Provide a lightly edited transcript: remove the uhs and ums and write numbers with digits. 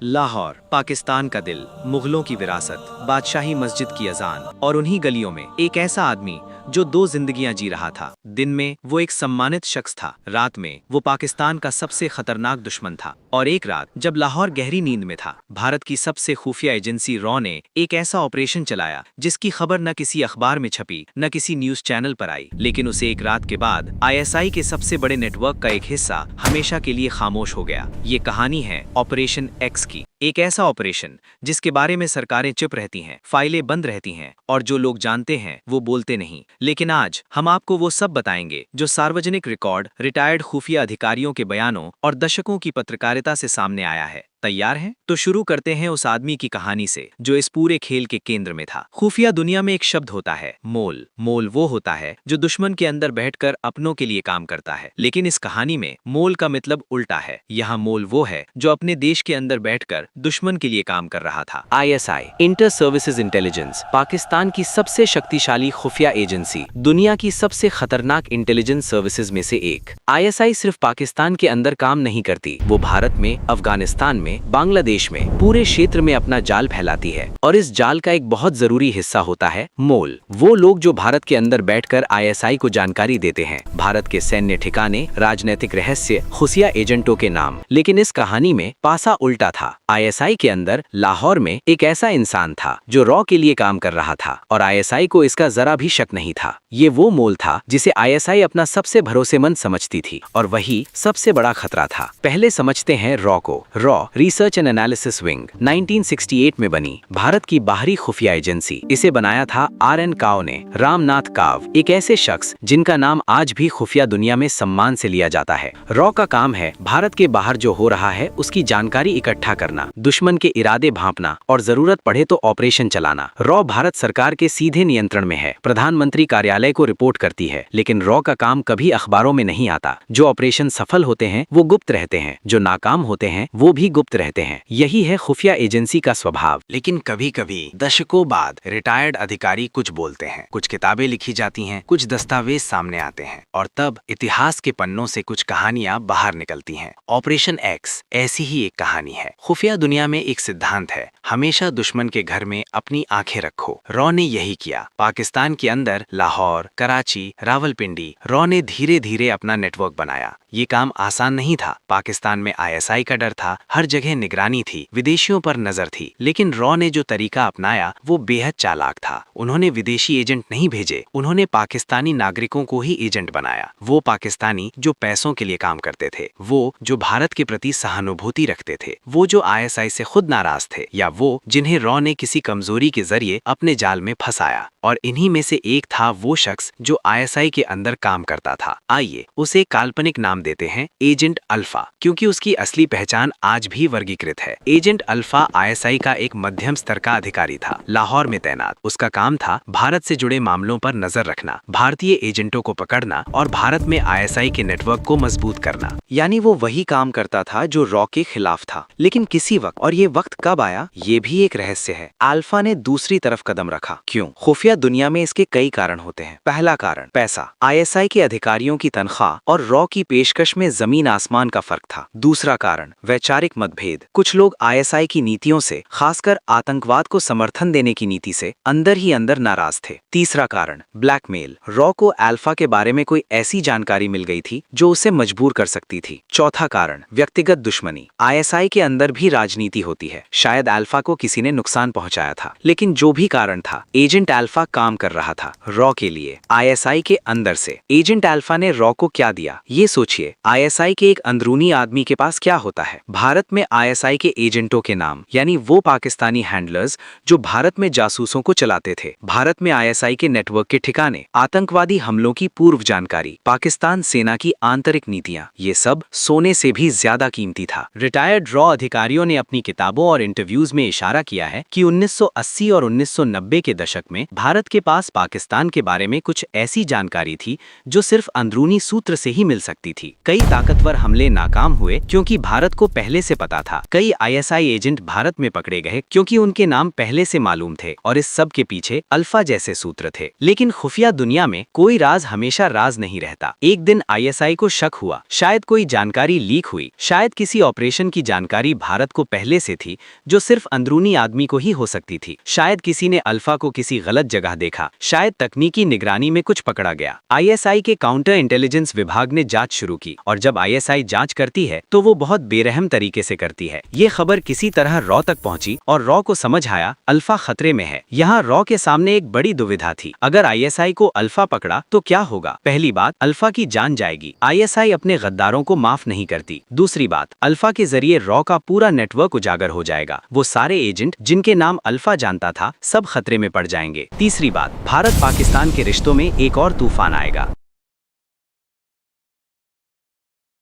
लाहौर, पाकिस्तान का दिल, मुगलों की विरासत, बादशाही मस्जिद की अजान और उन्हीं गलियों में एक ऐसा आदमी जो दो जिंदगियां जी रहा था। दिन में वो एक सम्मानित शख्स था, रात में वो पाकिस्तान का सबसे खतरनाक दुश्मन था। और एक रात जब लाहौर गहरी नींद में था, भारत की सबसे खुफिया एजेंसी रॉ ने एक ऐसा ऑपरेशन चलाया जिसकी खबर न किसी अखबार में छपी न किसी न्यूज चैनल पर आई। लेकिन उसे एक रात के बाद आईएसआई के सबसे बड़े नेटवर्क का एक हिस्सा हमेशा के लिए खामोश हो गया। ये कहानी है ऑपरेशन एक्स की। एक ऐसा ऑपरेशन जिसके बारे में सरकारें चुप रहती हैं, फाइलें बंद रहती हैं और जो लोग जानते हैं वो बोलते नहीं। लेकिन आज हम आपको वो सब बताएंगे जो सार्वजनिक रिकॉर्ड, रिटायर्ड खुफिया अधिकारियों के बयानों और दशकों की पत्रकारिता से सामने आया है। तैयार हैं? तो शुरू करते हैं उस आदमी की कहानी से जो इस पूरे खेल के केंद्र में था। खुफिया दुनिया में एक शब्द होता है मोल। मोल वो होता है जो दुश्मन के अंदर बैठकर अपनों के लिए काम करता है। लेकिन इस कहानी में मोल का मतलब उल्टा है। यहाँ मोल वो है जो अपने देश के अंदर बैठकर दुश्मन के लिए काम कर रहा था। ISI, inter services intelligence, Pakistan की सबसे शक्तिशाली खुफिया एजेंसी, दुनिया की सबसे खतरनाक इंटेलिजेंस सर्विसेज में से एक। आईएसआई सिर्फ पाकिस्तान के अंदर काम नहीं करती, वो भारत में, अफगानिस्तान में, बांग्लादेश में, पूरे क्षेत्र में अपना जाल फैलाती है। और इस जाल का एक बहुत जरूरी हिस्सा होता है मोल। वो लोग जो भारत के अंदर बैठकर आईएसआई को जानकारी देते हैं, भारत के सैन्य ठिकाने, राजनीतिक रहस्य, खुफिया एजेंटों के नाम। लेकिन इस कहानी में पासा उल्टा था। आईएसआई के अंदर लाहौर में एक ऐसा इंसान था जो रॉ के लिए काम कर रहा था और आईएसआई को इसका जरा भी शक नहीं था। ये वो मोल था जिसे आईएसआई अपना सबसे भरोसेमंद समझती थी और वही सबसे बड़ा खतरा था। पहले समझते हैं रॉ को। Raw research and analysis wing 1968 में बनी भारत की बाहरी खुफिया एजेंसी। इसे बनाया था आर.एन. काव ने, रामनाथ काव, एक ऐसे शख्स जिनका नाम आज भी खुफिया दुनिया में सम्मान से लिया जाता है। रॉ का काम है भारत के बाहर जो हो रहा है उसकी जानकारी इकट्ठा करना, दुश्मन के इरादे भांपना और जरूरत पड़े तो ऑपरेशन चलाना। रॉ भारत सरकार के सीधे नियंत्रण में है, प्रधानमंत्री कार्यालय को रिपोर्ट करती है। लेकिन रॉ का काम कभी अखबारों में नहीं आता। जो ऑपरेशन सफल होते हैं वो गुप्त रहते हैं, जो नाकाम होते हैं वो भी गुप्त रहते हैं। यही है खुफिया एजेंसी का स्वभाव। लेकिन कभी कभी दशकों बाद रिटायर्ड अधिकारी कुछ बोलते हैं, कुछ किताबें लिखी जाती हैं, कुछ दस्तावेज सामने आते हैं और तब इतिहास के पन्नों से कुछ कहानियां बाहर निकलती हैं। ऑपरेशन एक्स ऐसी ही एक कहानी है। खुफिया दुनिया में एक सिद्धांत है, हमेशा दुश्मन के घर में अपनी आंखें रखो। रॉ ने यही किया। पाकिस्तान के अंदर लाहौर, कराची, रावलपिंडी, रॉ ने धीरे धीरे अपना नेटवर्क बनाया। ये काम आसान नहीं था। पाकिस्तान में आईएसआई का डर था, हर जगह निगरानी थी, विदेशियों पर नजर थी। लेकिन रॉ ने जो तरीका अपनाया वो बेहद चालाक था। उन्होंने विदेशी एजेंट नहीं भेजे, उन्होंने पाकिस्तानी नागरिकों को ही एजेंट बनाया। वो पाकिस्तानी जो पैसों के लिए काम करते थे, वो जो भारत के प्रति सहानुभूति रखते थे, वो जो आईएसआई से खुद नाराज थे, या वो जिन्हें रॉ ने किसी कमजोरी के जरिए अपने जाल में फंसाया। और इन्हीं में से एक था वो शख्स जो आईएसआई के अंदर काम करता था। आइए उसे काल्पनिक नाम देते हैं एजेंट अल्फा, क्योंकि उसकी असली पहचान आज भी वर्गीकृत है। एजेंट अल्फा आईएसआई का एक मध्यम स्तर का अधिकारी था, लाहौर में तैनात। उसका काम था भारत से जुड़े मामलों पर नजर रखना, भारतीय एजेंटों को पकड़ना और भारत में आईएसआई के नेटवर्क को मजबूत करना। यानी वो वही काम करता था जो रॉ के खिलाफ था। लेकिन किसी वक्त, और ये वक्त कब आया ये भी एक रहस्य है, अल्फा ने दूसरी तरफ कदम रखा। क्यों? खुफिया दुनिया में इसके कई कारण होते हैं। पहला कारण पैसा। आईएसआई के अधिकारियों की तनख्वाह और रॉ की पेशकश में जमीन आसमान का फर्क था। दूसरा कारण वैचारिक मतभेद। कुछ लोग आईएसआई की नीतियों से, खासकर आतंकवाद को समर्थन देने की नीति से, अंदर ही अंदर नाराज थे। तीसरा कारण ब्लैकमेल। रॉ को अल्फा के बारे में कोई ऐसी जानकारी मिल गई थी जो उसे मजबूर कर सकती थी। चौथा कारण व्यक्तिगत दुश्मनी। आईएसआई के अंदर भी राजनीति होती है। शायद अल्फा को किसी ने नुकसान पहुंचाया था। लेकिन जो भी कारण था, एजेंट अल्फा काम कर रहा था रॉ के लिए, आईएसआई के अंदर से। एजेंट अल्फा ने रॉ को क्या दिया? ये सोचिए, आईएसआई के एक अंदरूनी आदमी के पास क्या होता है? भारत में आईएसआई के एजेंटों के नाम, यानी वो पाकिस्तानी हैंडलर्स जो भारत में जासूसों को चलाते थे, भारत में आईएसआई के नेटवर्क के ठिकाने, आतंकवादी हमलों की पूर्व जानकारी, पाकिस्तान सेना की आंतरिक नीतियां, ये सब सोने से भी ज्यादा कीमती था। रिटायर्ड रॉ अधिकारियों ने अपनी किताबों और इंटरव्यूज में में इशारा किया है कि 1980 और 1990 के दशक में भारत के पास पाकिस्तान के बारे में कुछ ऐसी जानकारी थी जो सिर्फ अंदरूनी सूत्र से ही मिल सकती थी। कई ताकतवर हमले नाकाम हुए क्योंकि भारत को पहले से पता था। कई आईएसआई एजेंट भारत में पकड़े गए क्योंकि उनके नाम पहले से मालूम थे और इस सब के पीछे अल्फा जैसे सूत्र थे। लेकिन खुफिया दुनिया में कोई राज हमेशा राज नहीं रहता। एक दिन आईएसआई को शक हुआ, शायद कोई जानकारी लीक हुई, शायद किसी ऑपरेशन की जानकारी भारत को पहले से थी जो सिर्फ अंदरूनी आदमी को ही हो सकती थी। शायद किसी ने अल्फा को किसी गलत जगह देखा, शायद तकनीकी निगरानी में कुछ पकड़ा गया। आईएसआई के काउंटर इंटेलिजेंस विभाग ने जांच शुरू की और जब आईएसआई जांच करती है तो वो बहुत बेरहम तरीके से करती है। ये खबर किसी तरह रॉ तक पहुंची और रॉ को समझ आया अल्फा खतरे में है। यहाँ रॉ के सामने एक बड़ी दुविधा थी। अगर आईएसआई को अल्फा पकड़ा तो क्या होगा? पहली बात, अल्फा की जान जाएगी। आईएसआई अपने गद्दारों को माफ नहीं करती। दूसरी बात, अल्फा के जरिए रॉ का पूरा नेटवर्क उजागर हो जाएगा। वो सारे एजेंट जिनके नाम अल्फा जानता था सब खतरे में पड़ जाएंगे। तीसरी बात, भारत पाकिस्तान के रिश्तों में एक और तूफान आएगा।